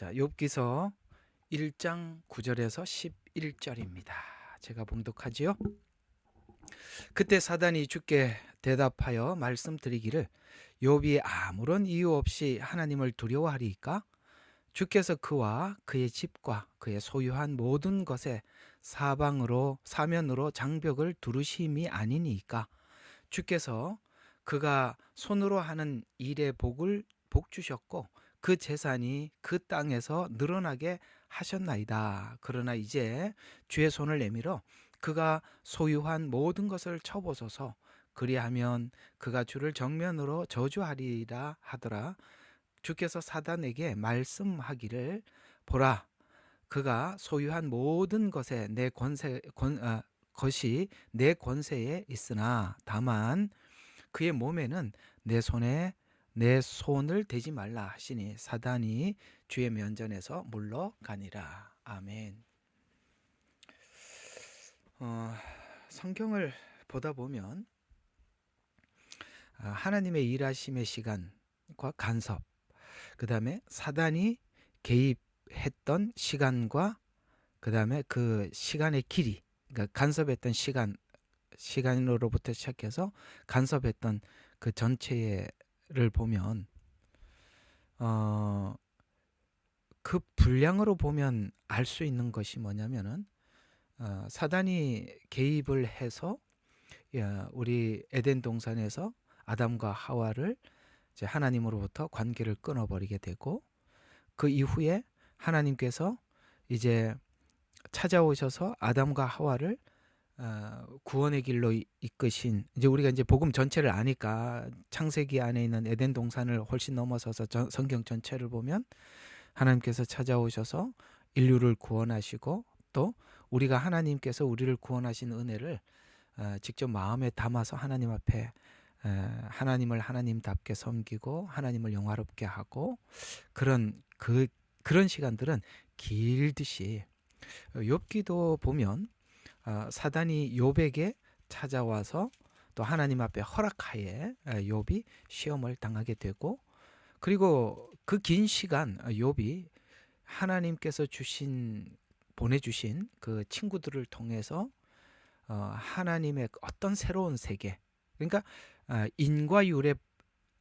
자, 욥기서 1장 9절에서 11절입니다. 제가 봉독하지요. 그때 사단이 주께 대답하여 말씀드리기를 욥이 아무런 이유 없이 하나님을 두려워하리이까? 주께서 그와 그의 집과 그의 소유한 모든 것에 사면으로 장벽을 두르심이 아니니까? 주께서 그가 손으로 하는 일에 복 주셨고 그 재산이 그 땅에서 늘어나게 하셨나이다. 그러나 이제 주의 손을 내밀어 그가 소유한 모든 것을 쳐보소서. 그리하면 그가 주를 정면으로 저주하리라 하더라. 주께서 사단에게 말씀하기를 보라, 그가 소유한 모든 것이 내 권세에 있으나 다만 그의 몸에는 내 손을 대지 말라 하시니 사단이 주의 면전에서 물러가니라. 아멘. 성경을 보다 보면 하나님의 일하심의 시간과 간섭, 그 다음에 사단이 개입했던 시간과 그 다음에 그 시간의 길이, 그러니까 간섭했던 시간으로부터 시작해서 간섭했던 그 전체를 보면 그 분량으로 보면 알 수 있는 것이 뭐냐면은 사단이 개입을 해서 우리 에덴 동산에서 아담과 하와를 이제 하나님으로부터 관계를 끊어버리게 되고, 그 이후에 하나님께서 이제 찾아오셔서 아담과 하와를 구원의 길로 이끄신, 이제 우리가 이제 복음 전체를 아니까 창세기 안에 있는 에덴 동산을 훨씬 넘어서서 성경 전체를 보면 하나님께서 찾아오셔서 인류를 구원하시고, 또 우리가 하나님께서 우리를 구원하신 은혜를 직접 마음에 담아서 하나님 앞에 하나님을 하나님답게 섬기고 하나님을 영화롭게 하고, 그런 시간들은 길듯이 욥기도 보면 사단이 욥에게 찾아와서 또 하나님 앞에 허락하에 욥이 시험을 당하게 되고, 그리고 그 긴 시간 욥이 하나님께서 보내주신 그 친구들을 통해서 하나님의 어떤 새로운 세계, 그러니까 인과 율의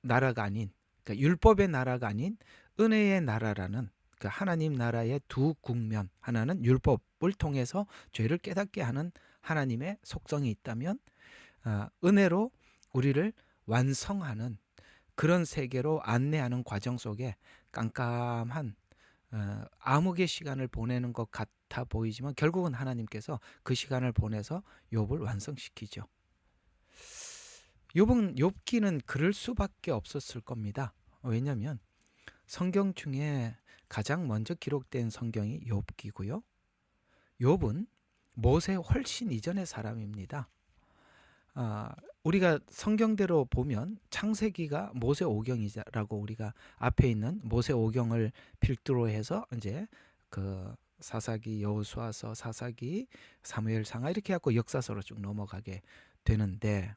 나라가 아닌, 그러니까 율법의 나라가 아닌 은혜의 나라라는 그 하나님 나라의 두 국면, 하나는 율법을 통해서 죄를 깨닫게 하는 하나님의 속성이 있다면, 은혜로 우리를 완성하는 그런 세계로 안내하는 과정 속에 깜깜한 암흑의 시간을 보내는 것 같아 보이지만, 결국은 하나님께서 그 시간을 보내서 욥을 완성시키죠. 욥기는 그럴 수밖에 없었을 겁니다. 왜냐하면 성경 중에 가장 먼저 기록된 성경이 욥기고요. 욥은 모세 훨씬 이전의 사람입니다. 우리가 성경대로 보면 창세기가 모세 오경이라고, 우리가 앞에 있는 모세 오경을 필두로 해서 이제 그 사사기, 여호수아서, 사사기, 사무엘상하 이렇게 해갖고 역사서로 쭉 넘어가게 되는데,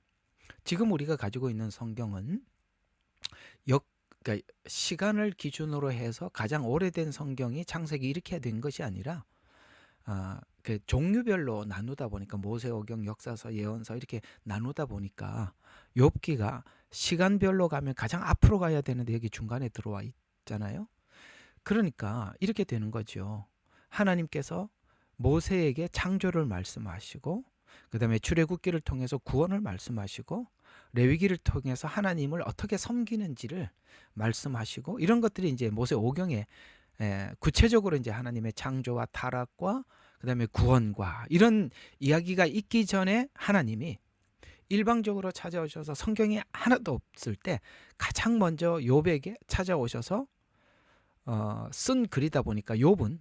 지금 우리가 가지고 있는 성경은 그러니까 시간을 기준으로 해서 가장 오래된 성경이 창세기 이렇게 된 것이 아니라 그 종류별로 나누다 보니까, 모세오경, 역사서, 예언서 이렇게 나누다 보니까 욥기가 시간별로 가면 가장 앞으로 가야 되는데 여기 중간에 들어와 있잖아요. 그러니까 이렇게 되는 거죠. 하나님께서 모세에게 창조를 말씀하시고, 그 다음에 출애굽기를 통해서 구원을 말씀하시고, 레위기를 통해서 하나님을 어떻게 섬기는지를 말씀하시고, 이런 것들이 이제 모세오경에 구체적으로 이제 하나님의 창조와 타락과 그 다음에 구원과 이런 이야기가 있기 전에 하나님이 일방적으로 찾아오셔서 성경이 하나도 없을 때 가장 먼저 욥에게 찾아오셔서 쓴 글이다 보니까, 욥은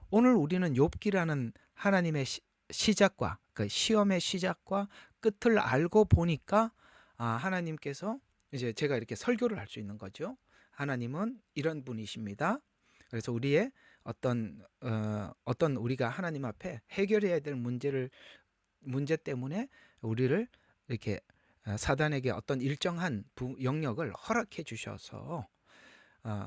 오늘 우리는 욥기라는 하나님의 시작과 그 시험의 시작과 끝을 알고 보니까 하나님께서 이제 제가 이렇게 설교를 할 수 있는 거죠. 하나님은 이런 분이십니다. 그래서 우리의 어떤 우리가 하나님 앞에 해결해야 될 문제 때문에 우리를 이렇게 사단에게 어떤 일정한 영역을 허락해 주셔서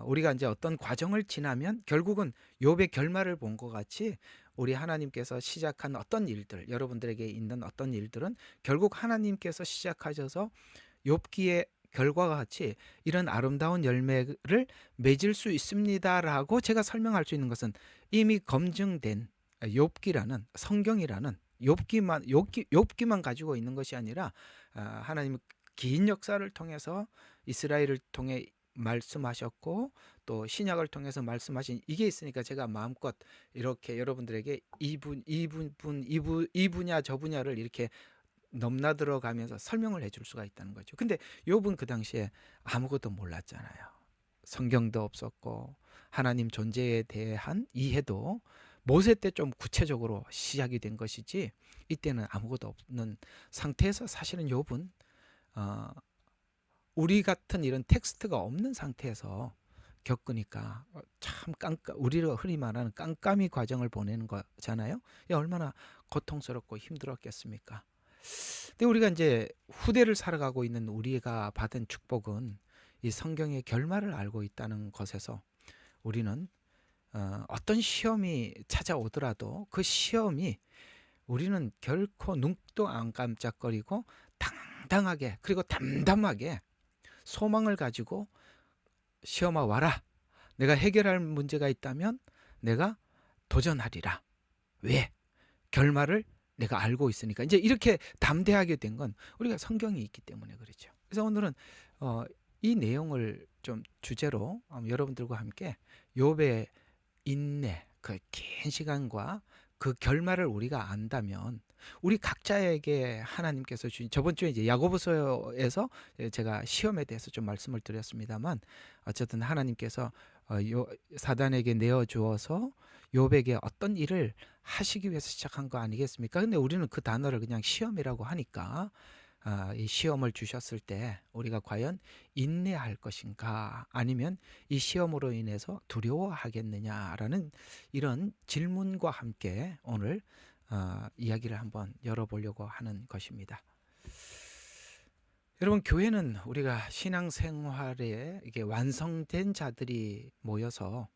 우리가 이제 어떤 과정을 지나면 결국은 욥의 결말을 본 것 같이 우리 하나님께서 시작한 어떤 일들, 여러분들에게 있는 어떤 일들은 결국 하나님께서 시작하셔서 욥기의 결과와 같이 이런 아름다운 열매를 맺을 수 있습니다라고 제가 설명할 수 있는 것은 이미 검증된 욥기라는 성경이라는 욥기만 가지고 있는 것이 아니라 하나님의 긴 역사를 통해서 이스라엘을 통해 말씀하셨고 또 신약을 통해서 말씀하신 이게 있으니까 제가 마음껏 이렇게 여러분들에게 이 분야 저 분야를 이렇게 넘나들어 가면서 설명을 해줄 수가 있다는 거죠. 근데 욥은 그 당시에 아무것도 몰랐잖아요. 성경도 없었고 하나님 존재에 대한 이해도 모세 때 좀 구체적으로 시작이 된 것이지 이때는 아무것도 없는 상태에서 사실은 욥은 우리 같은 이런 텍스트가 없는 상태에서 겪으니까 참 우리가 흔히 말하는 깜깜이 과정을 보내는 거잖아요. 얼마나 고통스럽고 힘들었겠습니까? 근데 우리가 이제 후대를 살아가고 있는 우리가 받은 축복은 이 성경의 결말을 알고 있다는 것에서 우리는 어떤 시험이 찾아오더라도 그 시험이 우리는 결코 눈도 안 깜짝거리고 당당하게 그리고 담담하게 소망을 가지고 시험아 와라. 내가 해결할 문제가 있다면 내가 도전하리라. 왜? 결말을 내가 알고 있으니까. 이제 이렇게 담대하게 된 건 우리가 성경이 있기 때문에 그렇죠. 그래서 오늘은 이 내용을 좀 주제로 여러분들과 함께 욥의 인내, 그 긴 시간과 그 결말을 우리가 안다면 우리 각자에게 하나님께서 주신 저번 주에 이제 야고보서에서 제가 시험에 대해서 좀 말씀을 드렸습니다만 어쨌든 하나님께서 사단에게 내어 주어서 욥에게 어떤 일을 하시기 위해서 시작한 거 아니겠습니까? 근데 우리는 그 단어를 그냥 시험이라고 하니까 이 시험을 주셨을 때 우리가 과연 인내할 것인가 아니면 이 시험으로 인해서 두려워하겠느냐라는 이런 질문과 함께 오늘 이야기를 한번 열어보려고 하는 것입니다. 여러분, 교회는 우리가 신앙생활에 이게 완성된 자들이 모여서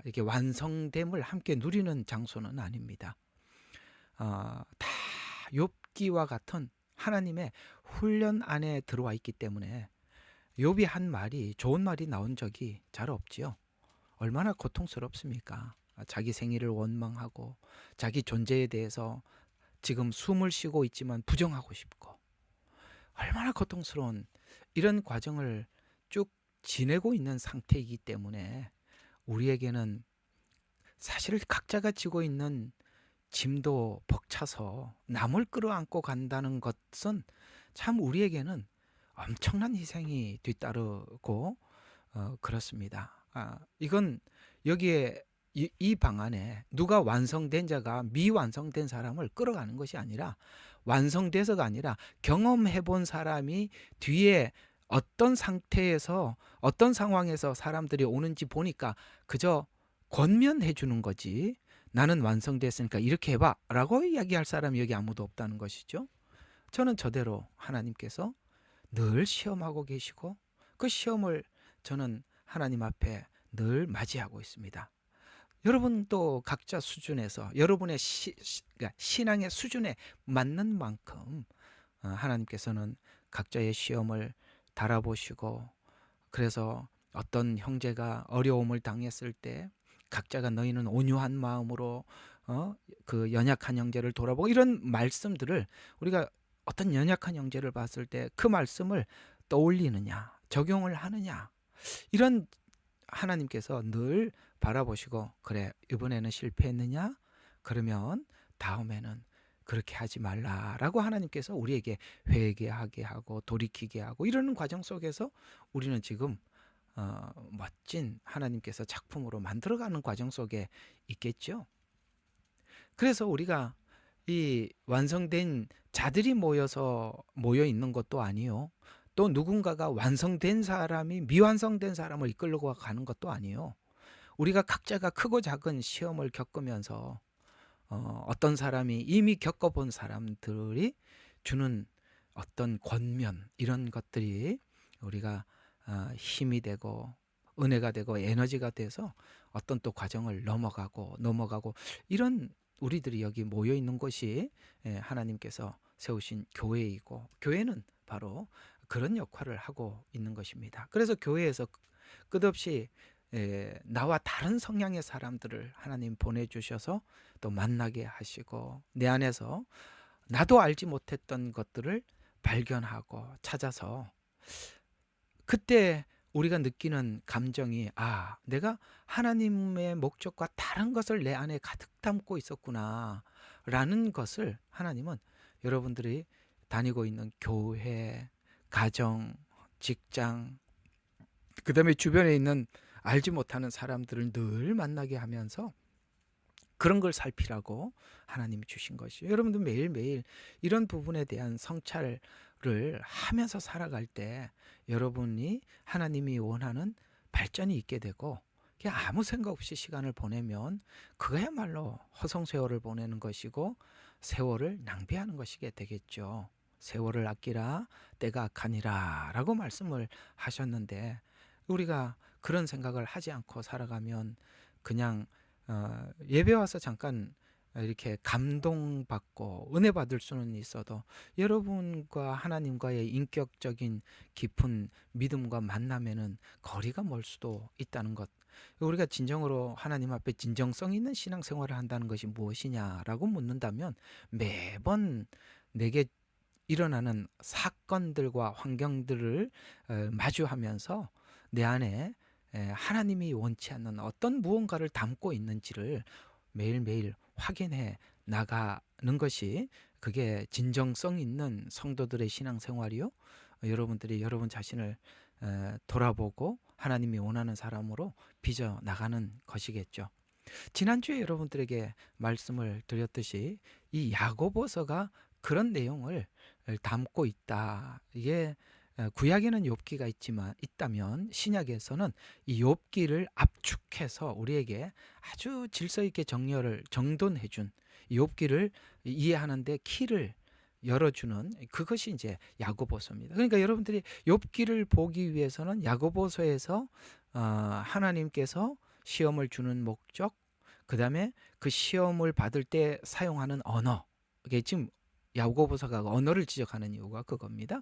이게 완성됨을 함께 누리는 장소는 아닙니다. 다 욥기와 같은 하나님의 훈련 안에 들어와 있기 때문에 욥이 한 말이 좋은 말이 나온 적이 잘 없지요. 얼마나 고통스럽습니까? 자기 생일을 원망하고 자기 존재에 대해서 지금 숨을 쉬고 있지만 부정하고 싶고 얼마나 고통스러운 이런 과정을 쭉 지내고 있는 상태이기 때문에 우리에게는 사실 각자가 지고 있는 짐도 벅차서 남을 끌어안고 간다는 것은 참 우리에게는 엄청난 희생이 뒤따르고 그렇습니다. 이건 여기에 이 방 안에 누가 완성된 자가 미완성된 사람을 끌어가는 것이 아니라 완성돼서가 아니라 경험해 본 사람이 뒤에 어떤 상태에서 어떤 상황에서 사람들이 오는지 보니까 그저 권면해 주는 거지 나는 완성됐으니까 이렇게 해봐 라고 이야기할 사람이 여기 아무도 없다는 것이죠. 저는 저대로 하나님께서 늘 시험하고 계시고 그 시험을 저는 하나님 앞에 늘 맞이하고 있습니다. 여러분도 각자 수준에서 여러분의 그러니까 신앙의 수준에 맞는 만큼 하나님께서는 각자의 시험을 달아보시고 그래서 어떤 형제가 어려움을 당했을 때 각자가 너희는 온유한 마음으로 그 연약한 형제를 돌아보고 이런 말씀들을 우리가 어떤 연약한 형제를 봤을 때 그 말씀을 떠올리느냐 적용을 하느냐 이런 하나님께서 늘 바라보시고 그래 이번에는 실패했느냐 그러면 다음에는 그렇게 하지 말라라고 하나님께서 우리에게 회개하게 하고 돌이키게 하고 이러는 과정 속에서 우리는 지금 멋진 하나님께서 작품으로 만들어가는 과정 속에 있겠죠. 그래서 우리가 이 완성된 자들이 모여 있는 것도 아니요. 또 누군가가 완성된 사람이 미완성된 사람을 이끌고 가는 것도 아니요. 우리가 각자가 크고 작은 시험을 겪으면서 어떤 사람이 이미 겪어본 사람들이 주는 어떤 권면 이런 것들이 우리가 힘이 되고 은혜가 되고 에너지가 돼서 어떤 또 과정을 넘어가고 이런 우리들이 여기 모여 있는 곳이 하나님께서 세우신 교회이고, 교회는 바로 그런 역할을 하고 있는 것입니다. 그래서 교회에서 끝없이 나와 다른 성향의 사람들을 하나님 보내주셔서 또 만나게 하시고, 내 안에서 나도 알지 못했던 것들을 발견하고 찾아서, 그때 우리가 느끼는 감정이, 아, 내가 하나님의 목적과 다른 것을 내 안에 가득 담고 있었구나 라는 것을 하나님은 여러분들이 다니고 있는 교회, 가정, 직장, 그 다음에 주변에 있는 알지 못하는 사람들을 늘 만나게 하면서 그런 걸 살피라고 하나님이 주신 것이에요. 여러분들 매일매일 이런 부분에 대한 성찰을 하면서 살아갈 때 여러분이 하나님이 원하는 발전이 있게 되고, 그냥 아무 생각 없이 시간을 보내면 그거야말로 허송세월을 보내는 것이고 세월을 낭비하는 것이게 되겠죠. 세월을 아끼라 때가 악하니라 라고 말씀을 하셨는데, 우리가 그런 생각을 하지 않고 살아가면 그냥 예배 와서 잠깐 이렇게 감동받고 은혜 받을 수는 있어도 여러분과 하나님과의 인격적인 깊은 믿음과 만남에는 거리가 멀 수도 있다는 것. 우리가 진정으로 하나님 앞에 진정성 있는 신앙생활을 한다는 것이 무엇이냐라고 묻는다면, 매번 내게 일어나는 사건들과 환경들을 마주하면서 내 안에 하나님이 원치 않는 어떤 무언가를 담고 있는지를 매일매일 확인해 나가는 것이, 그게 진정성 있는 성도들의 신앙생활이요. 여러분들이 여러분 자신을 돌아보고 하나님이 원하는 사람으로 빚어 나가는 것이겠죠. 지난주에 여러분들에게 말씀을 드렸듯이 이 야고보서가 그런 내용을 담고 있다. 이게 구약에는 욥기가 있다면 신약에서는 이 욥기를 압축해서 우리에게 아주 질서 있게 정돈해 준 욥기를 이해하는데 키를 열어주는, 그것이 이제 야고보서입니다. 그러니까 여러분들이 욥기를 보기 위해서는 야고보서에서 하나님께서 시험을 주는 목적, 그 다음에 그 시험을 받을 때 사용하는 언어, 이게 지금 야고보서가 언어를 지적하는 이유가 그겁니다.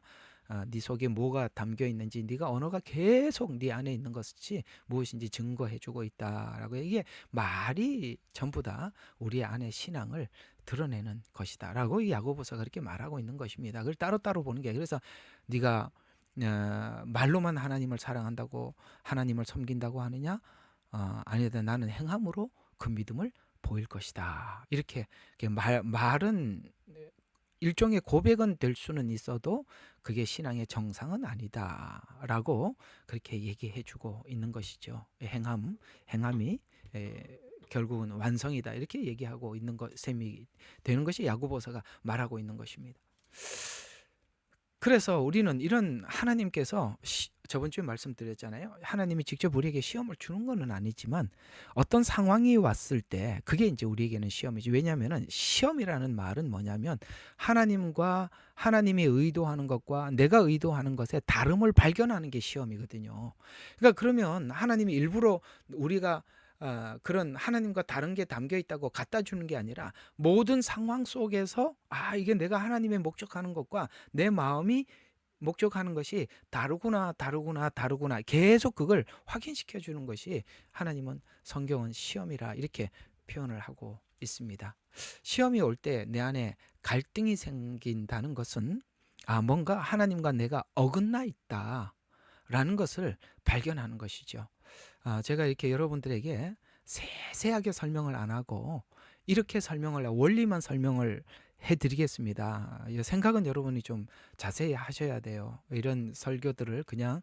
네 속에 뭐가 담겨 있는지, 네가 언어가 계속 네 안에 있는 것이 무엇인지 증거해주고 있다라고. 이게 말이 전부 다 우리 안의 신앙을 드러내는 것이다라고 이 야고보서가 그렇게 말하고 있는 것입니다. 그걸 따로따로 보는 게, 그래서 네가 말로만 하나님을 사랑한다고 하나님을 섬긴다고 하느냐? 아니다, 나는 행함으로 그 믿음을 보일 것이다. 이렇게 말은 일종의 고백은 될 수는 있어도 그게 신앙의 정상은 아니다라고 그렇게 얘기해 주고 있는 것이죠. 행함이 결국은 완성이다, 이렇게 얘기하고 있는 셈이 되는 것이 야고보서가 말하고 있는 것입니다. 그래서 우리는 이런 하나님께서 저번 주에 말씀드렸잖아요. 하나님이 직접 우리에게 시험을 주는 것은 아니지만 어떤 상황이 왔을 때 그게 이제 우리에게는 시험이지. 왜냐하면 시험이라는 말은 뭐냐면 하나님과 하나님이 의도하는 것과 내가 의도하는 것의 다름을 발견하는 게 시험이거든요. 그러니까 그러면 하나님이 일부러 우리가 그런 하나님과 다른 게 담겨 있다고 갖다 주는 게 아니라 모든 상황 속에서 이게 내가 하나님의 목적하는 것과 내 마음이 목적하는 것이 다르구나 계속 그걸 확인시켜 주는 것이 하나님은, 성경은 시험이라 이렇게 표현을 하고 있습니다. 시험이 올 때 내 안에 갈등이 생긴다는 것은 뭔가 하나님과 내가 어긋나 있다라는 것을 발견하는 것이죠. 제가 이렇게 여러분들에게 세세하게 설명을 안 하고 이렇게 원리만 설명을 해드리겠습니다. 이 생각은 여러분이 좀 자세히 하셔야 돼요. 이런 설교들을 그냥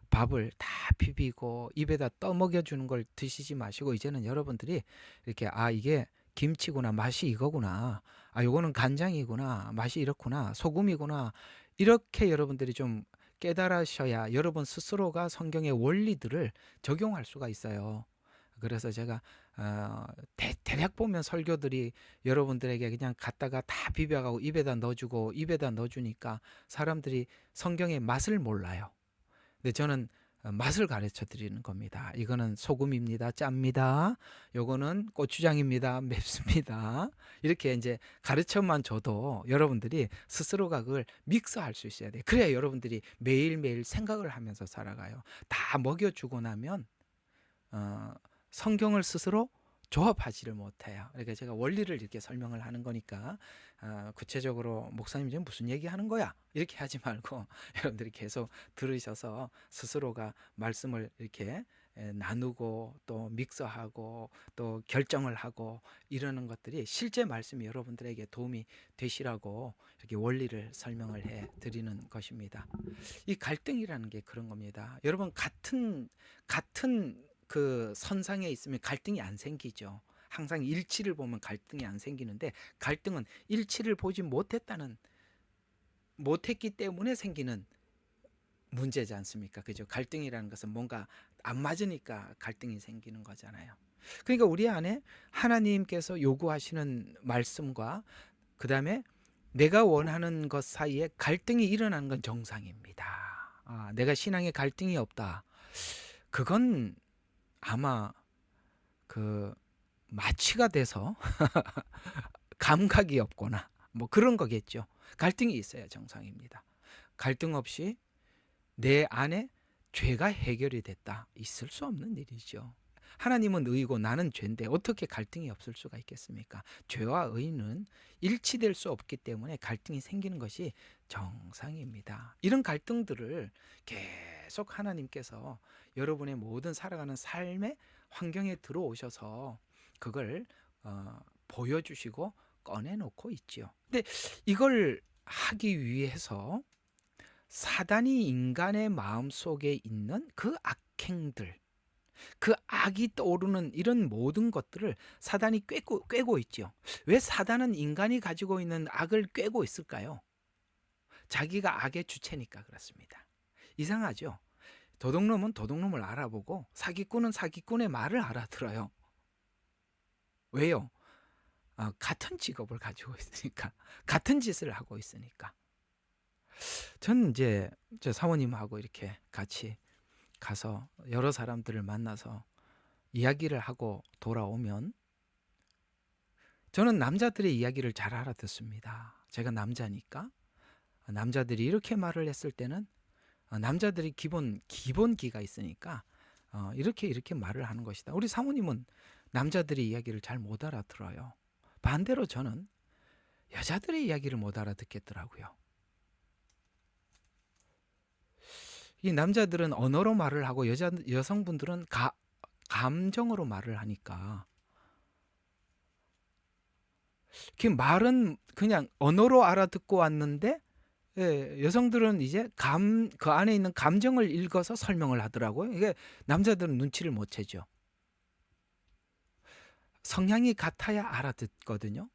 밥을 다 비비고 입에다 떠먹여주는 걸 드시지 마시고, 이제는 여러분들이 이렇게 이게 김치구나, 맛이 이거구나, 요거는 간장이구나, 맛이 이렇구나, 소금이구나, 이렇게 여러분들이 좀 깨달으셔야 여러분 스스로가 성경의 원리들을 적용할 수가 있어요. 그래서 제가 대략 보면 설교들이 여러분들에게 그냥 갖다가 다 비벼가고 입에다 넣어주니까 사람들이 성경의 맛을 몰라요. 근데 저는 맛을 가르쳐 드리는 겁니다. 이거는 소금입니다. 짭니다. 요거는 고추장입니다. 맵습니다. 이렇게 이제 가르쳐만 줘도 여러분들이 스스로가 그걸 믹스할 수 있어야 돼요. 그래야 여러분들이 매일매일 생각을 하면서 살아가요. 다 먹여주고 나면 성경을 스스로 조합하지를 못해요. 그러니까 제가 원리를 이렇게 설명을 하는 거니까 구체적으로 목사님 지금 무슨 얘기하는 거야? 이렇게 하지 말고 여러분들이 계속 들으셔서 스스로가 말씀을 이렇게 나누고 또 믹서하고 또 결정을 하고 이러는 것들이 실제 말씀이 여러분들에게 도움이 되시라고 이렇게 원리를 설명을 해 드리는 것입니다. 이 갈등이라는 게 그런 겁니다. 여러분 같은 그 선상에 있으면 갈등이 안 생기죠. 항상 일치를 보면 갈등이 안 생기는데 갈등은 일치를 보지 못했기 때문에 생기는 문제지 않습니까? 그죠? 갈등이라는 것은 뭔가 안 맞으니까 갈등이 생기는 거잖아요. 그러니까 우리 안에 하나님께서 요구하시는 말씀과 그 다음에 내가 원하는 것 사이에 갈등이 일어나는 건 정상입니다. 내가 신앙에 갈등이 없다. 그건 아마 그 마취가 돼서 감각이 없거나 뭐 그런 거겠죠. 갈등이 있어야 정상입니다. 갈등 없이 내 안에 죄가 해결이 됐다. 있을 수 없는 일이죠. 하나님은 의고 나는 죄인데 어떻게 갈등이 없을 수가 있겠습니까? 죄와 의는 일치될 수 없기 때문에 갈등이 생기는 것이 정상입니다. 이런 갈등들을 계속 하나님께서 여러분의 모든 살아가는 삶의 환경에 들어오셔서 그걸 보여주시고 꺼내놓고 있지요. 근데 이걸 하기 위해서 사단이 인간의 마음속에 있는 그 악행들, 그 악이 떠오르는 이런 모든 것들을 사단이 꿰고 있지요. 왜 사단은 인간이 가지고 있는 악을 꿰고 있을까요? 자기가 악의 주체니까 그렇습니다. 이상하죠? 도둑놈은 도둑놈을 알아보고 사기꾼은 사기꾼의 말을 알아들어요. 왜요? 같은 직업을 가지고 있으니까, 같은 짓을 하고 있으니까. 전 이제 저 사모님하고 이렇게 같이 가서 여러 사람들을 만나서 이야기를 하고 돌아오면 저는 남자들의 이야기를 잘 알아듣습니다. 제가 남자니까. 남자들이 이렇게 말을 했을 때는 남자들이 기본기가 있으니까 이렇게 말을 하는 것이다. 우리 사모님은 남자들의 이야기를 잘 못 알아들어요. 반대로 저는 여자들의 이야기를 못 알아듣겠더라고요. 이 남자들은 언어로 말을 하고 여성분들은 감정으로 말을 하니까 그 말은 그냥 언어로 알아듣고 왔는데 여성들은 이제 그 안에 있는 감정을 읽어서 설명을 하더라고요. 이게 남자들은 눈치를 못 채죠. 성향이 같아야 알아듣거든요.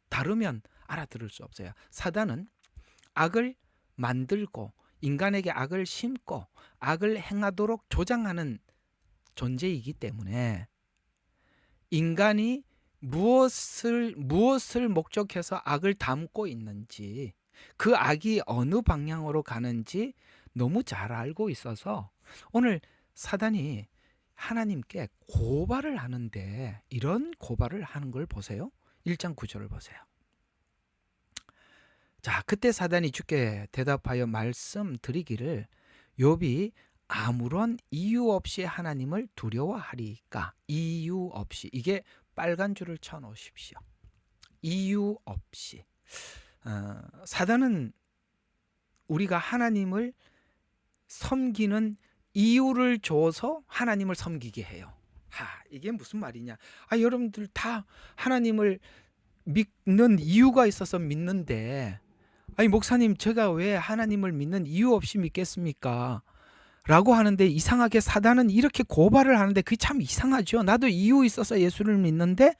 다르면 알아들을 수 없어요. 사단은 악을 만들고 인간에게 악을 심고 악을 행하도록 조장하는 존재이기 때문에 인간이 무엇을 목적해서 악을 담고 있는지 그 악이 어느 방향으로 가는지 너무 잘 알고 있어서 오늘 사단이 하나님께 고발을 하는데 이런 고발을 하는 걸 보세요. 1장 9절을 보세요. 자, 그때 사단이 주께 대답하여 말씀드리기를 욥이 아무런 이유 없이 하나님을 두려워하리까. 이유 없이. 이게 빨간 줄을 쳐 놓으십시오. 이유 없이. 사단은 우리가 하나님을 섬기는 이유를 줘서 하나님을 섬기게 해요. 이게 무슨 말이냐? 여러분들 다 하나님을 믿는 이유가 있어서 믿는데, 목사님 제가 왜 하나님을 믿는 이유 없이 믿겠습니까? 라고 하는데 이상하게 사단은 이렇게 고발을 하는데 그게 참 이상하죠. 나도 이유 있어서 예수를 믿는데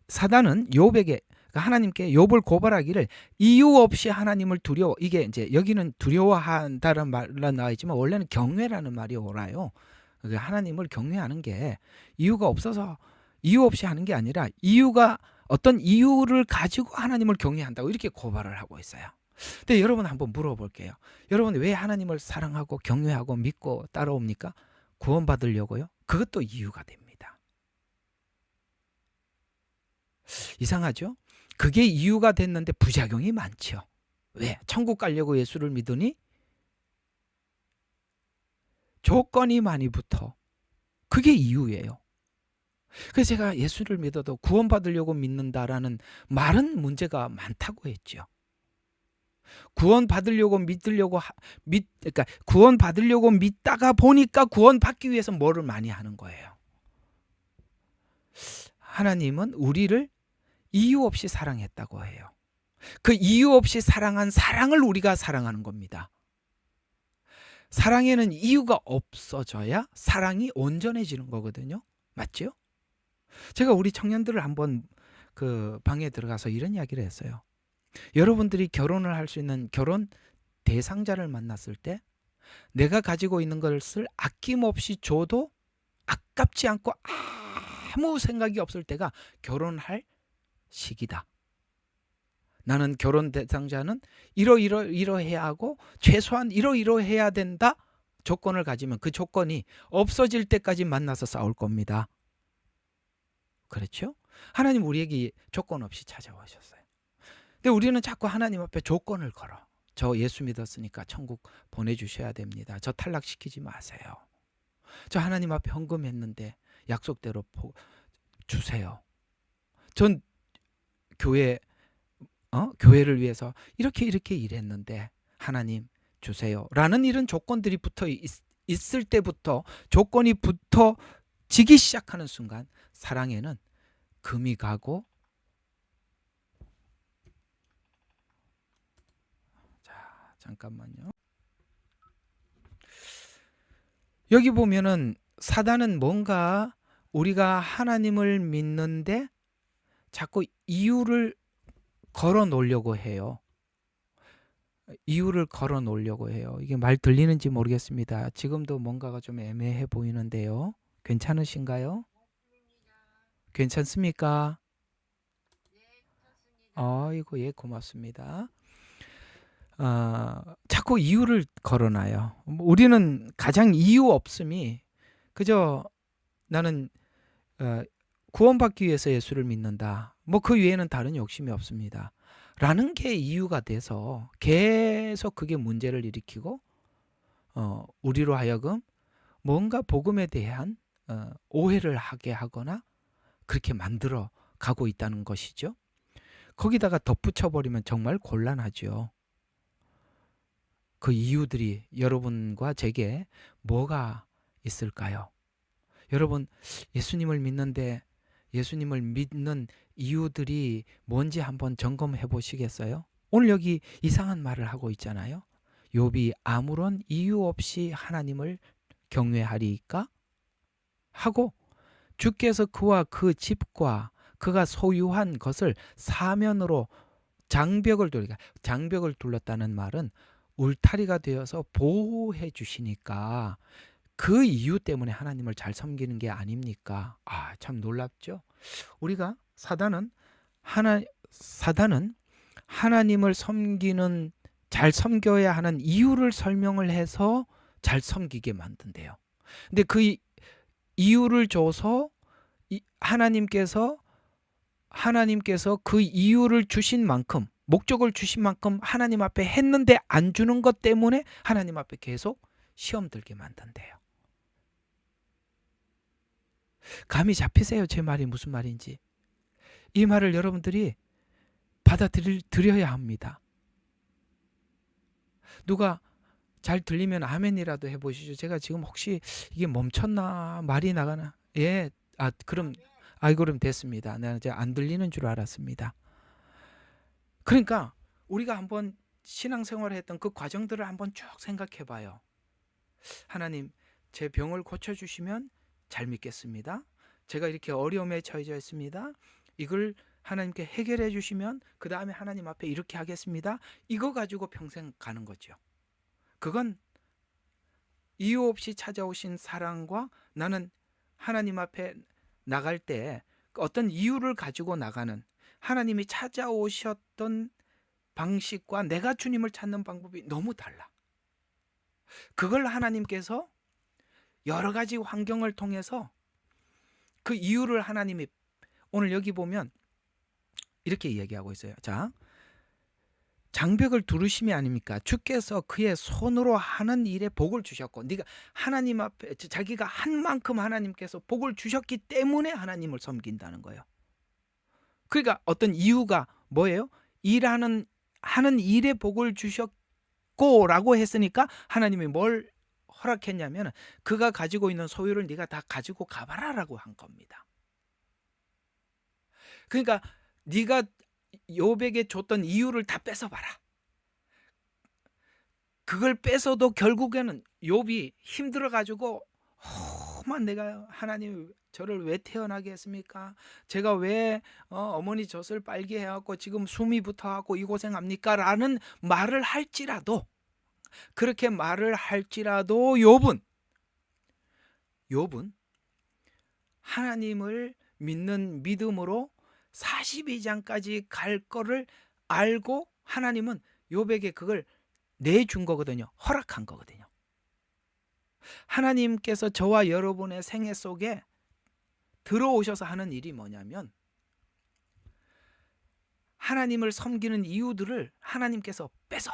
사단은 욥에게 하나님께 욥을 고발하기를 이유 없이 하나님을 두려워. 이게 이제 여기는 두려워한다는 말로 나와 있지만 원래는 경외라는 말이 오라요. 하나님을 경외하는 게 이유가 없어서 이유 없이 하는 게 아니라 어떤 이유를 가지고 하나님을 경외한다고 이렇게 고발을 하고 있어요. 근데 여러분 한번 물어볼게요. 여러분 왜 하나님을 사랑하고 경외하고 믿고 따라옵니까? 구원받으려고요? 그것도 이유가 됩니다. 이상하죠? 그게 이유가 됐는데 부작용이 많죠. 왜? 천국 가려고 예수를 믿으니 조건이 많이 붙어. 그게 이유예요. 그래서 제가 예수를 믿어도 구원받으려고 믿는다라는 말은 문제가 많다고 했죠. 구원받으려고 믿으려고 그러니까 구원받으려고 믿다가 보니까 구원받기 위해서 뭐를 많이 하는 거예요. 하나님은 우리를 이유 없이 사랑했다고 해요. 그 이유 없이 사랑한 사랑을 우리가 사랑하는 겁니다. 사랑에는 이유가 없어져야 사랑이 온전해지는 거거든요. 맞죠? 제가 우리 청년들을 한번 그 방에 들어가서 이런 이야기를 했어요. 여러분들이 결혼을 할 수 있는 결혼 대상자를 만났을 때 내가 가지고 있는 것을 아낌없이 줘도 아깝지 않고 아무 생각이 없을 때가 결혼할 시기다. 나는 결혼 대상자는 이러해야 하고 최소한 이러해야 된다 조건을 가지면 그 조건이 없어질 때까지 만나서 싸울 겁니다. 그렇죠? 하나님 우리에게 조건 없이 찾아오셨어요. 근데 우리는 자꾸 하나님 앞에 조건을 걸어. 저 예수 믿었으니까 천국 보내주셔야 됩니다. 저 탈락시키지 마세요. 저 하나님 앞에 헌금했는데 약속대로 주세요. 전 교회를 위해서 이렇게 일했는데 하나님 주세요. 라는 이런 조건들이 붙어 있을 때부터 조건이 붙어지기 시작하는 순간 사랑에는 금이 가고 자, 잠깐만요. 여기 보면은 사단은 뭔가 우리가 하나님을 믿는데 자꾸 이유를 걸어 놓으려고 해요. 이유를 걸어 놓으려고 해요. 이게 말 들리는지 모르겠습니다. 지금도 뭔가가 좀 애매해 보이는데요. 괜찮으신가요? 괜찮습니까? 아이고, 예, 고맙습니다. 자꾸 이유를 걸어놔요. 우리는 가장 이유 없음이 그저 나는 구원받기 위해서 예수를 믿는다. 뭐 그 외에는 다른 욕심이 없습니다. 라는 게 이유가 돼서 계속 그게 문제를 일으키고 우리로 하여금 뭔가 복음에 대한 오해를 하게 하거나 그렇게 만들어 가고 있다는 것이죠. 거기다가 덧붙여 버리면 정말 곤란하죠. 그 이유들이 여러분과 제게 뭐가 있을까요? 여러분 예수님을 믿는데 예수님을 믿는 이유들이 뭔지 한번 점검해 보시겠어요? 오늘 여기 이상한 말을 하고 있잖아요. 욥이 아무런 이유 없이 하나님을 경외하리이까? 하고 주께서 그와 그 집과 그가 소유한 것을 사면으로 장벽을 둘렀다는 말은 울타리가 되어서 보호해 주시니까 그 이유 때문에 하나님을 잘 섬기는 게 아닙니까? 참 놀랍죠? 우리가 사단은 하나님을 잘 섬겨야 하는 이유를 설명을 해서 잘 섬기게 만든대요. 근데 그 이유를 줘서 하나님께서 그 이유를 주신 만큼 목적을 주신 만큼 하나님 앞에 했는데 안 주는 것 때문에 하나님 앞에 계속 시험 들게 만든대요. 감이 잡히세요? 제 말이 무슨 말인지. 이 말을 여러분들이 받아들여야 합니다. 누가 잘 들리면 아멘이라도 해보시죠. 제가 지금 혹시 이게 멈췄나 말이 나가나? 예, 그럼 됐습니다. 내가 이제 안 들리는 줄 알았습니다. 그러니까 우리가 한번 신앙생활을 했던 그 과정들을 한번 쭉 생각해봐요. 하나님, 제 병을 고쳐주시면 잘 믿겠습니다. 제가 이렇게 어려움에 처해져 있습니다. 이걸 하나님께 해결해 주시면 그 다음에 하나님 앞에 이렇게 하겠습니다. 이거 가지고 평생 가는 거죠. 그건 이유 없이 찾아오신 사랑과 나는 하나님 앞에 나갈 때 어떤 이유를 가지고 나가는 하나님이 찾아오셨던 방식과 내가 주님을 찾는 방법이 너무 달라. 그걸 하나님께서 여러 가지 환경을 통해서 그 이유를 하나님이 오늘 여기 보면 이렇게 이야기하고 있어요. 자, 장벽을 두르심이 아닙니까? 주께서 그의 손으로 하는 일에 복을 주셨고, 네가 하나님 앞에 자기가 한 만큼 하나님께서 복을 주셨기 때문에 하나님을 섬긴다는 거예요. 그러니까 어떤 이유가 뭐예요? 하는 일에 복을 주셨고라고 했으니까 하나님이 뭘 허락했냐면 그가 가지고 있는 소유를 네가 다 가지고 가봐라라고 한 겁니다. 그러니까 네가 욥에게 줬던 이유를 다 뺏어봐라. 그걸 뺏어도 결국에는 욥이 힘들어가지고 만 내가 하나님 저를 왜 태어나게 했습니까? 제가 왜 어머니 젖을 빨게 해갖고 지금 숨이 붙어갖고 이 고생합니까? 라는 말을 할지라도 그렇게 말을 할지라도 욥은 하나님을 믿는 믿음으로 42장까지 갈 거를 알고 하나님은 욥에게 그걸 내준 거거든요. 허락한 거거든요. 하나님께서 저와 여러분의 생애 속에 들어오셔서 하는 일이 뭐냐면 하나님을 섬기는 이유들을 하나님께서 뺏어,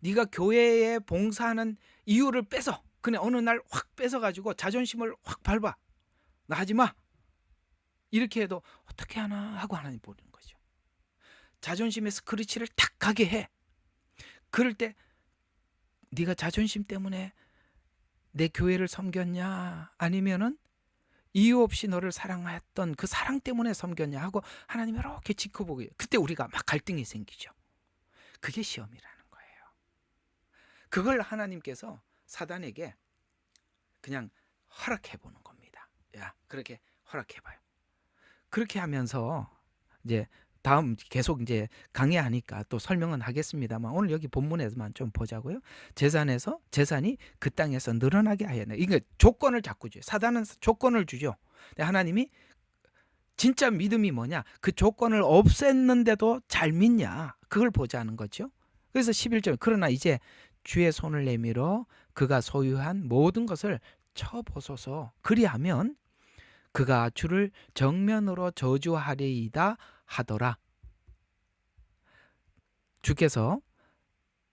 네가 교회에 봉사하는 이유를 뺏어, 그냥 어느 날 확 뺏어가지고 자존심을 확 밟아. 나 하지 마. 이렇게 해도 어떻게 하나 하고 하나님 보는 거죠. 자존심의 스크래치를 탁 가게 해. 그럴 때 네가 자존심 때문에 내 교회를 섬겼냐 아니면은 이유 없이 너를 사랑했던 그 사랑 때문에 섬겼냐 하고 하나님이 이렇게 지켜보게, 그때 우리가 막 갈등이 생기죠. 그게 시험이라는 거예요. 그걸 하나님께서 사단에게 그냥 허락해 보는 겁니다. 야, 그렇게 허락해 봐요. 그렇게 하면서 이제 다음 계속 이제 강의하니까 또 설명은 하겠습니다만 오늘 여기 본문에서만 좀 보자고요. 재산이 그 땅에서 늘어나게 하였네. 이게 조건을 자꾸 줘요. 사단은 조건을 주죠. 근데 하나님이 진짜 믿음이 뭐냐? 그 조건을 없앴는데도 잘 믿냐? 그걸 보자는 거죠. 그래서 11절 그러나 이제 주의 손을 내밀어 그가 소유한 모든 것을 쳐보소서. 그리하면 그가 주를 정면으로 저주하리이다 하더라. 주께서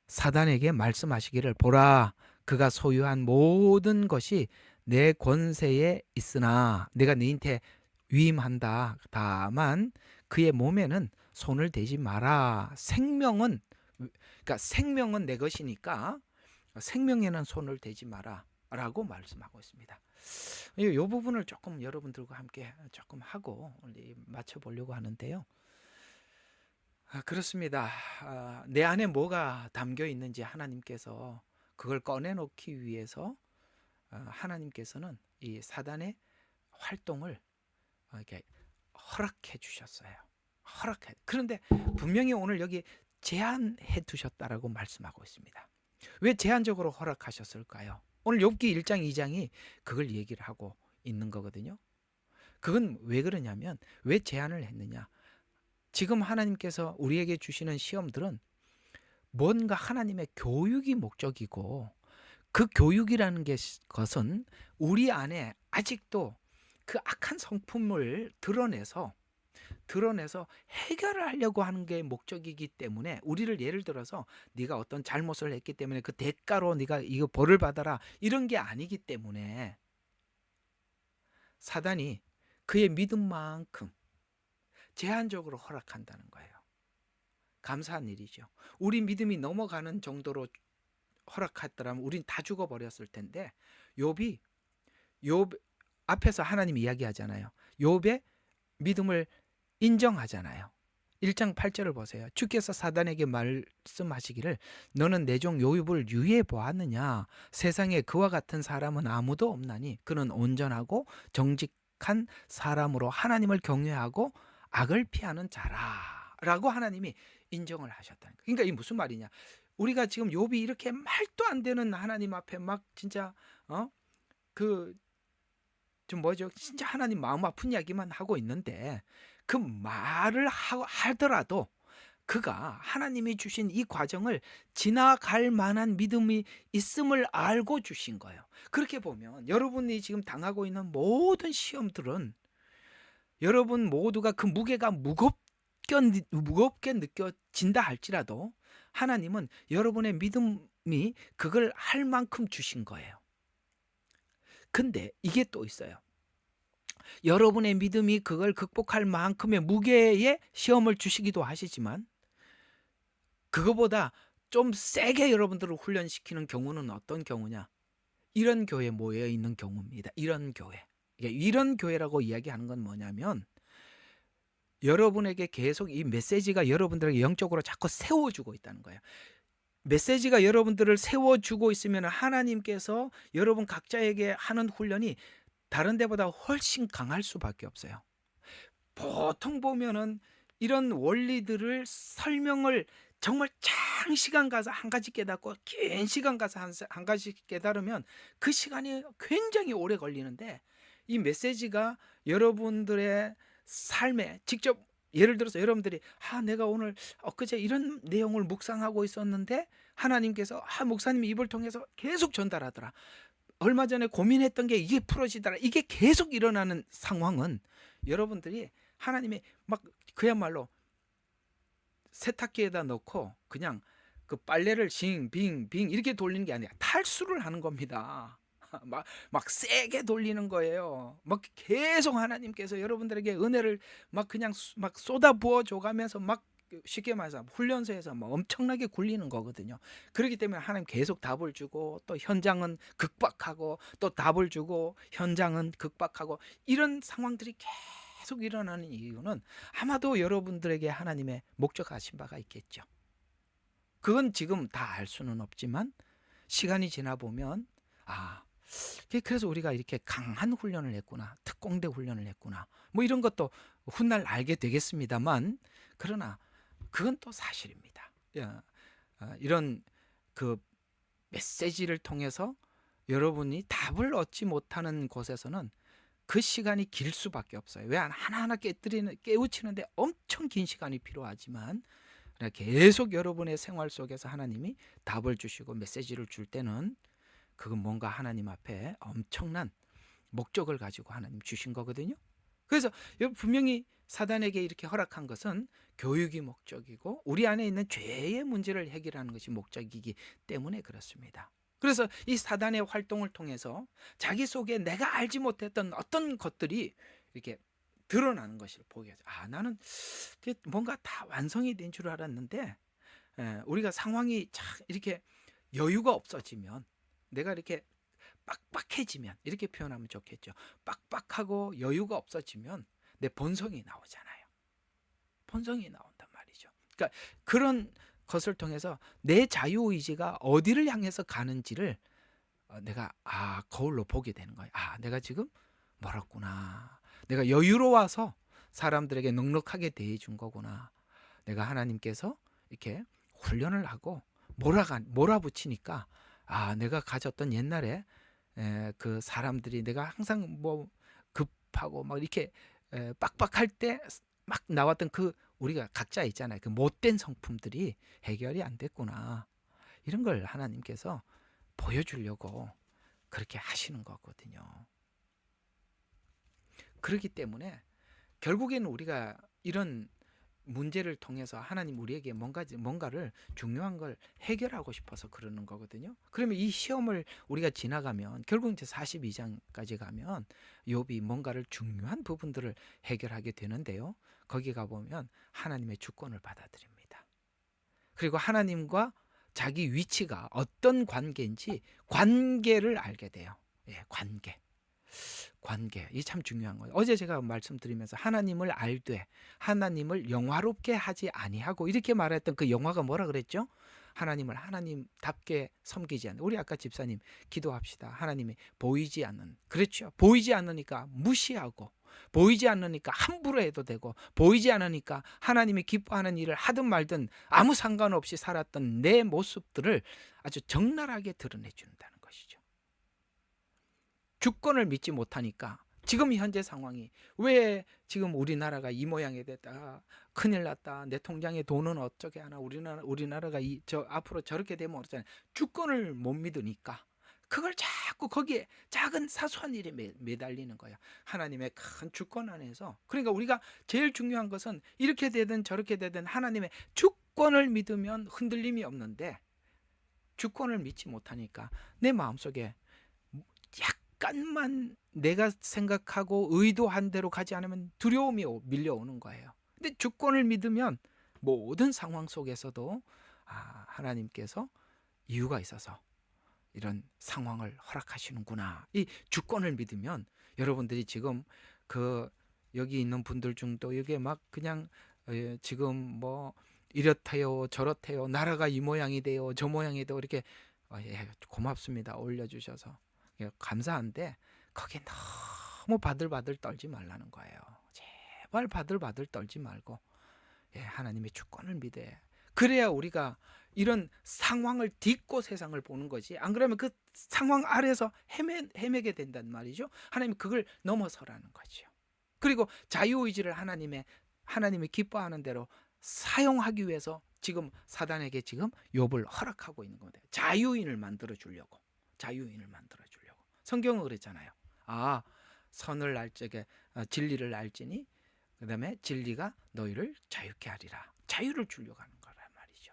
사단에게 말씀하시기를 보라, 그가 소유한 모든 것이 내 권세에 있으나 내가 너희한테 위임한다. 다만 그의 몸에는 손을 대지 마라. 그러니까 생명은 내 것이니까 생명에는 손을 대지 마라 라고 말씀하고 있습니다. 이 부분을 조금 여러분들과 함께 조금 하고 맞춰보려고 하는데요. 그렇습니다. 내 안에 뭐가 담겨 있는지 하나님께서 그걸 꺼내놓기 위해서 하나님께서는 이 사단의 활동을 이렇게 허락해 주셨어요. 그런데 분명히 오늘 여기 제한해 두셨다라고 말씀하고 있습니다. 왜 제한적으로 허락하셨을까요? 오늘 욥기 1장 2장이 그걸 얘기를 하고 있는 거거든요. 그건 왜 그러냐면 왜 제한을 했느냐? 지금 하나님께서 우리에게 주시는 시험들은 뭔가 하나님의 교육이 목적이고 그 교육이라는 것은 우리 안에 아직도 그 악한 성품을 드러내서 해결을 하려고 하는 게 목적이기 때문에 우리를 예를 들어서 네가 어떤 잘못을 했기 때문에 그 대가로 네가 이거 벌을 받아라 이런 게 아니기 때문에 사단이 그의 믿음만큼 제한적으로 허락한다는 거예요. 감사한 일이죠. 우리 믿음이 넘어가는 정도로 허락했더라면 우린 다 죽어버렸을 텐데 욥 앞에서 하나님 이야기하잖아요. 욥의 믿음을 인정하잖아요. 1장 8절을 보세요. 주께서 사단에게 말씀하시기를 너는 내 종 욥을 유의해 보았느냐? 세상에 그와 같은 사람은 아무도 없나니 그는 온전하고 정직한 사람으로 하나님을 경외하고 악을 피하는 자라 라고 하나님이 인정을 하셨다는 거예요. 그러니까 이 무슨 말이냐? 우리가 지금 욥이 이렇게 말도 안 되는 하나님 앞에 막 진짜 좀 뭐죠? 진짜 하나님 마음 아픈 이야기만 하고 있는데 그 말을 하더라도 그가 하나님이 주신 이 과정을 지나갈 만한 믿음이 있음을 알고 주신 거예요. 그렇게 보면 여러분이 지금 당하고 있는 모든 시험들은 여러분 모두가 그 무게가 무겁게 느껴진다 할지라도 하나님은 여러분의 믿음이 그걸 할 만큼 주신 거예요. 근데 이게 또 있어요. 여러분의 믿음이 그걸 극복할 만큼의 무게의 시험을 주시기도 하시지만 그거보다 좀 세게 여러분들을 훈련시키는 경우는 어떤 경우냐? 이런 교회에 모여 있는 경우입니다. 이런 교회. 이런 교회라고 이야기하는 건 뭐냐면 여러분에게 계속 이 메시지가 여러분들에게 영적으로 자꾸 세워주고 있다는 거예요. 메시지가 여러분들을 세워주고 있으면 하나님께서 여러분 각자에게 하는 훈련이 다른 데보다 훨씬 강할 수밖에 없어요. 보통 보면은 이런 원리들을 설명을 정말 장시간 가서 한 가지 깨닫고 긴 시간 가서 한 가지 깨달으면 그 시간이 굉장히 오래 걸리는데 이 메시지가 여러분들의 삶에 직접 예를 들어서 여러분들이 내가 오늘 엊그제 이런 내용을 묵상하고 있었는데 하나님께서 목사님이 입을 통해서 계속 전달하더라. 얼마 전에 고민했던 게 이게 풀어지더라. 이게 계속 일어나는 상황은 여러분들이 하나님이 막 그야말로 세탁기에다 넣고 그냥 그 빨래를 빙빙 이렇게 돌리는 게 아니라 탈수를 하는 겁니다. 막 세게 돌리는 거예요. 막 계속 하나님께서 여러분들에게 은혜를 막 그냥 막 쏟아 부어 줘가면서 막 쉽게 말해서 훈련소에서 뭐 엄청나게 굴리는 거거든요. 그렇기 때문에 하나님 계속 답을 주고 또 현장은 극박하고 또 답을 주고 현장은 극박하고 이런 상황들이 계속 일어나는 이유는 아마도 여러분들에게 하나님의 목적하신 바가 있겠죠. 그건 지금 다 알 수는 없지만 시간이 지나 보면 그래서 우리가 이렇게 강한 훈련을 했구나, 특공대 훈련을 했구나, 뭐 이런 것도 훗날 알게 되겠습니다만 그러나 그건 또 사실입니다. 이런 그 메시지를 통해서 여러분이 답을 얻지 못하는 곳에서는 그 시간이 길 수밖에 없어요. 왜 하나하나 깨우치는데 엄청 긴 시간이 필요하지만 계속 여러분의 생활 속에서 하나님이 답을 주시고 메시지를 줄 때는 그건 뭔가 하나님 앞에 엄청난 목적을 가지고 하나님 주신 거거든요. 그래서 분명히 사단에게 이렇게 허락한 것은 교육이 목적이고 우리 안에 있는 죄의 문제를 해결하는 것이 목적이기 때문에 그렇습니다. 그래서 이 사단의 활동을 통해서 자기 속에 내가 알지 못했던 어떤 것들이 이렇게 드러나는 것을 보게 하죠. 나는 뭔가 다 완성이 된 줄 알았는데 우리가 상황이 이렇게 여유가 없어지면 내가 이렇게 빡빡해지면 이렇게 표현하면 좋겠죠. 빡빡하고 여유가 없어지면 내 본성이 나오잖아요. 본성이 나온단 말이죠. 그러니까 그런 것을 통해서 내 자유의지가 어디를 향해서 가는지를 내가 거울로 보게 되는 거예요. 내가 지금 멀었구나. 내가 여유로워서 사람들에게 넉넉하게 대해준 거구나. 내가 하나님께서 이렇게 훈련을 하고 몰아붙이니까 내가 가졌던 옛날에 그 사람들이 내가 항상 뭐 급하고 막 이렇게 빡빡할 때 막 나왔던 그 우리가 각자 있잖아요. 그 못된 성품들이 해결이 안 됐구나. 이런 걸 하나님께서 보여주려고 그렇게 하시는 거거든요. 그렇기 때문에 결국에는 우리가 이런 문제를 통해서 하나님 우리에게 뭔가를 중요한 걸 해결하고 싶어서 그러는 거거든요. 그러면 이 시험을 우리가 지나가면 결국 이제 42장까지 가면 욥이 뭔가를 중요한 부분들을 해결하게 되는데요. 거기 가보면 하나님의 주권을 받아들입니다. 그리고 하나님과 자기 위치가 어떤 관계인지 관계를 알게 돼요. 관계. 이게 참 중요한 거예요. 어제 제가 말씀드리면서 하나님을 알되 하나님을 영화롭게 하지 아니하고 이렇게 말했던 그 영화가 뭐라 그랬죠? 하나님을 하나님답게 섬기지 않는. 우리 아까 집사님 기도합시다. 하나님이 보이지 않는. 그렇죠. 보이지 않으니까 무시하고 보이지 않으니까 함부로 해도 되고 보이지 않으니까 하나님이 기뻐하는 일을 하든 말든 아무 상관없이 살았던 내 모습들을 아주 적나라하게 드러내 준다는 것이죠. 주권을 믿지 못하니까 지금 현재 상황이 왜 지금 우리나라가 이 모양이 됐다, 큰일 났다, 내 통장에 돈은 어쩌게 하나, 우리나라가 저 앞으로 저렇게 되면 어쩌냐, 주권을 못 믿으니까 그걸 자꾸 거기에 작은 사소한 일에 매달리는 거야. 하나님의 큰 주권 안에서. 그러니까 우리가 제일 중요한 것은 이렇게 되든 저렇게 되든 하나님의 주권을 믿으면 흔들림이 없는데, 주권을 믿지 못하니까 내 마음속에 약간만 내가 생각하고 의도한 대로 가지 않으면 두려움이 밀려오는 거예요. 근데 주권을 믿으면 모든 상황 속에서도 하나님께서 이유가 있어서 이런 상황을 허락하시는구나. 이 주권을 믿으면, 여러분들이 지금 여기 있는 분들 중도 이게 막 그냥 지금 뭐 이렇대요 저렇대요, 나라가 이 모양이 돼요 저 모양이 돼요, 이렇게 고맙습니다 올려주셔서 감사한데, 거기에 너무 바들바들 떨지 말라는 거예요. 제발 바들바들 떨지 말고 하나님의 주권을 믿어야 해. 그래야 우리가 이런 상황을 딛고 세상을 보는 거지. 안 그러면 그 상황 아래서 헤매게 된단 말이죠. 하나님 그걸 넘어서라는 거죠. 그리고 자유의지를 하나님이 기뻐하는 대로 사용하기 위해서 지금 사단에게 지금 욥을 허락하고 있는 겁니다. 자유인을 만들어 주려고. 성경은 그랬잖아요. 선을 알 적에 진리를 알지니 그다음에 진리가 너희를 자유케 하리라. 자유를 주려고 하는 거란 말이죠.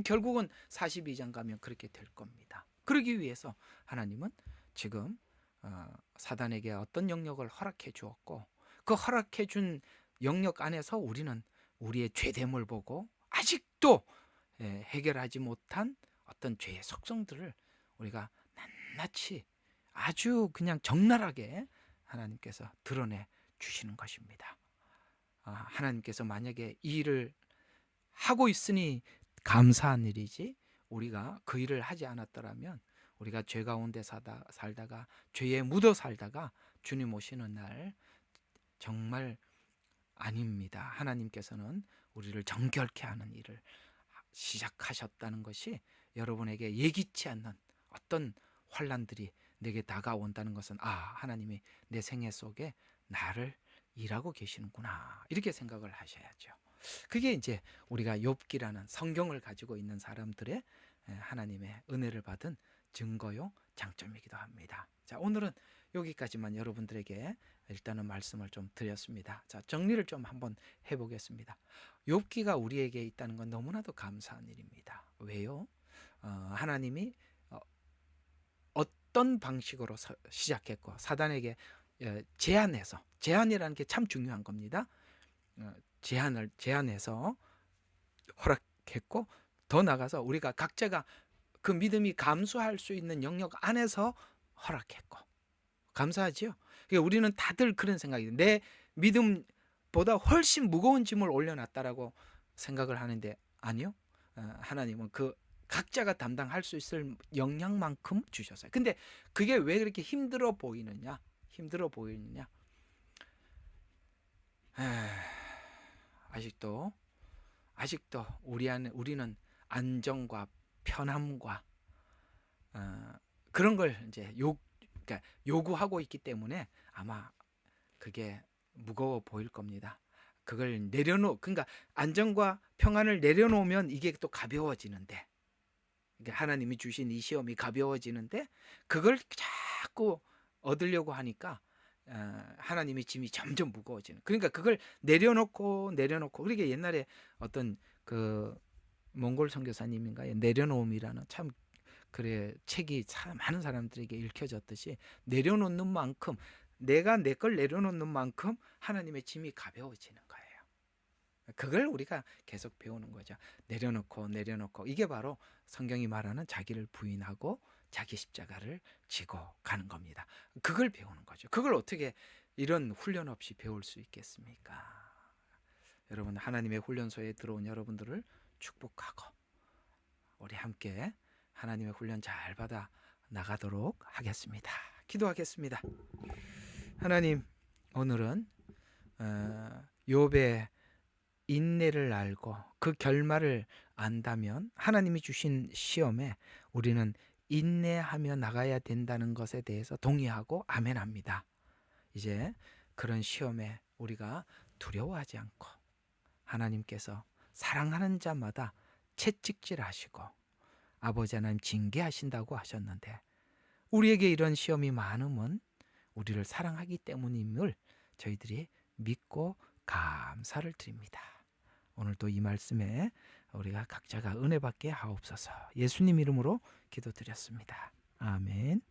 결국은 42장 가면 그렇게 될 겁니다. 그러기 위해서 하나님은 지금 사단에게 어떤 영역을 허락해 주었고, 그 허락해 준 영역 안에서 우리는 우리의 죄됨을 보고 아직도 해결하지 못한 어떤 죄의 속성들을 우리가 낱낱이 아주 그냥 적나라하게 하나님께서 드러내 주시는 것입니다. 하나님께서 만약에 이 일을 하고 있으니 감사한 일이지, 우리가 그 일을 하지 않았더라면 우리가 죄 가운데 살다가 죄에 묻어 살다가 주님 오시는 날 정말 아닙니다. 하나님께서는 우리를 정결케 하는 일을 시작하셨다는 것이, 여러분에게 예기치 않는 어떤 환난들이 내게 다가온다는 것은 하나님이 내 생애 속에 나를 일하고 계시는구나, 이렇게 생각을 하셔야죠. 그게 이제 우리가 욥기라는 성경을 가지고 있는 사람들의 하나님의 은혜를 받은 증거용 장점이기도 합니다. 자, 오늘은 여기까지만 여러분들에게 일단은 말씀을 좀 드렸습니다. 자, 정리를 좀 한번 해보겠습니다. 욥기가 우리에게 있다는 건 너무나도 감사한 일입니다. 왜요? 하나님이 어떤 방식으로 시작했고 사단에게 제한이라는 게 참 중요한 겁니다. 제한해서 허락했고, 더 나가서 우리가 각자가 그 믿음이 감수할 수 있는 영역 안에서 허락했고, 감사하지요. 그러니까 우리는 다들 그런 생각이, 내 믿음보다 훨씬 무거운 짐을 올려놨다라고 생각을 하는데, 아니요. 하나님은 그 각자가 담당할 수 있을 역량만큼 주셨어요. 근데 그게 왜 그렇게 힘들어 보이느냐? 아직도 우리는 안정과 편함과 그런 걸 이제 그러니까 요구하고 있기 때문에 아마 그게 무거워 보일 겁니다. 그걸 그러니까 안정과 평안을 내려놓으면 이게 또 가벼워지는데, 그러니까 하나님이 주신 이 시험이 가벼워지는데, 그걸 자꾸 얻으려고 하니까 하나님의 짐이 점점 무거워지는. 그러니까 그걸 내려놓고 그러니까 옛날에 어떤 그 몽골 선교사님인가 내려놓음이라는 참 책이 많은 사람들에게 읽혀졌듯이, 내려놓는 만큼, 내가 내 걸 내려놓는 만큼 하나님의 짐이 가벼워지는 거예요. 그걸 우리가 계속 배우는 거죠. 내려놓고 이게 바로 성경이 말하는 자기를 부인하고 자기 십자가를 지고 가는 겁니다. 그걸 배우는 거죠. 그걸 어떻게 이런 훈련 없이 배울 수 있겠습니까? 여러분, 하나님의 훈련소에 들어온 여러분들을 축복하고 우리 함께 하나님의 훈련 잘 받아 나가도록 하겠습니다. 기도하겠습니다. 하나님, 오늘은 욥의 인내를 알고 그 결말을 안다면 하나님이 주신 시험에 우리는 인내하며 나가야 된다는 것에 대해서 동의하고 아멘합니다. 이제 그런 시험에 우리가 두려워하지 않고 하나님께서 사랑하는 자마다 채찍질하시고 아버지 하나님 징계하신다고 하셨는데 우리에게 이런 시험이 많음은 우리를 사랑하기 때문임을 저희들이 믿고 감사를 드립니다. 오늘도 이 말씀에 우리가 각자가 은혜 받게 하옵소서. 예수님 이름으로 기도드렸습니다. 아멘.